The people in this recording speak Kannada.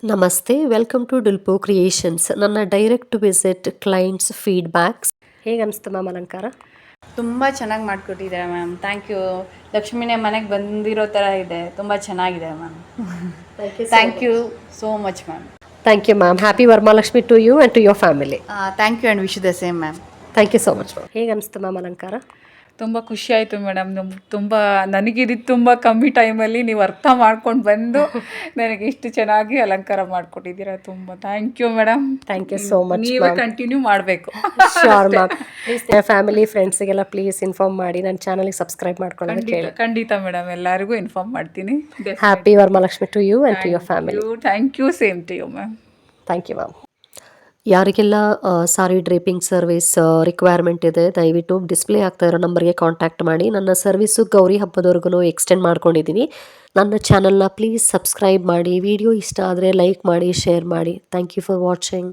ನಮಸ್ತೆ, ವೆಲ್ಕಮ್ ಟು ಡಿಲ್ಪೋ ಕ್ರಿಯೇಷನ್ಸ್. ನನ್ನ ಡೈರೆಕ್ಟ್ ವಿಸಿಟ್ ಕ್ಲೈಂಟ್ಸ್ ಫೀಡ್ಬ್ಯಾಕ್ಸ್ ಹೇಗೆ ಅನಿಸ್ತು ಮ್ಯಾಮ್ ಅಲಂಕಾರ? ತುಂಬ ಚೆನ್ನಾಗಿ ಮಾಡಿಕೊಟ್ಟಿದ್ದಾರೆ ಮ್ಯಾಮ್. Thank you. ಲಕ್ಷ್ಮಿನೇ ಮನೆಗೆ ಬಂದಿರೋ ಥರ ಇದೆ. ತುಂಬ ಚೆನ್ನಾಗಿದೆ ma'am. Thank you so much ma'am. Thank you ma'am. Happy Varamahalakshmi to you and to your family. Thank you and wish the same ma'am. Thank you so much ma'am. ಹೇಗೆ ಅನಿಸ್ತು ಮ್ಯಾಮ್ ಅಲಂಕಾರ? ತುಂಬ ಖುಷಿ ಆಯಿತು ಮೇಡಮ್. ತುಂಬ ನನಗಿದ್ದು ತುಂಬ ಕಮ್ಮಿ ಟೈಮಲ್ಲಿ ನೀವು ಅರ್ಥ ಮಾಡ್ಕೊಂಡು ಬಂದು ನನಗೆ ಇಷ್ಟು ಚೆನ್ನಾಗಿ ಅಲಂಕಾರ ಮಾಡಿಕೊಟ್ಟಿದ್ದೀರಾ. ತುಂಬ thank you madam. Thank you so much. ನೀವೇ ಕಂಟಿನ್ಯೂ ಮಾಡಬೇಕು. Sure ma'am. ಪ್ಲೀಸ್ ಫ್ಯಾಮಿಲಿ ಫ್ರೆಂಡ್ಸಿಗೆಲ್ಲ ಪ್ಲೀಸ್ ಇನ್ಫಾರ್ಮ್ ಮಾಡಿ ನನ್ನ ಚಾನಲ್ಗೆ ಸಬ್ಸ್ಕ್ರೈಬ್ ಮಾಡ್ಕೊಳ್ಳೋದಕ್ಕೆ ಹೇಳಿ. ಖಂಡಿತ ಮೇಡಮ್, ಎಲ್ಲರಿಗೂ ಇನ್ಫಾರ್ಮ್ ಮಾಡ್ತೀನಿ. Happy Varamahalakshmi to you and to your family. Thank you, same to you ma'am. Thank you ma'am. ಯಾರಿಗೆಲ್ಲ ಸಾರಿ ಡ್ರೇಪಿಂಗ್ ಸರ್ವಿಸ್ ರಿಕ್ವೈರ್ಮೆಂಟ್ ಇದೆ, ದಯವಿಟ್ಟು ಡಿಸ್ಪ್ಲೇ ಆಗ್ತಾ ಇರೋ ನಂಬರ್ಗೆ ಕಾಂಟ್ಯಾಕ್ಟ್ ಮಾಡಿ. ನನ್ನ ಸರ್ವಿಸು ಗೌರಿ ಹಬ್ಬದವರೆಗೂ ಎಕ್ಸ್ಟೆಂಡ್ ಮಾಡ್ಕೊಂಡಿದ್ದೀನಿ. ನನ್ನ ಚಾನಲ್ನ ಪ್ಲೀಸ್ ಸಬ್ಸ್ಕ್ರೈಬ್ ಮಾಡಿ. ವಿಡಿಯೋ ಇಷ್ಟ ಆದರೆ ಲೈಕ್ ಮಾಡಿ, ಶೇರ್ ಮಾಡಿ. Thank you for watching.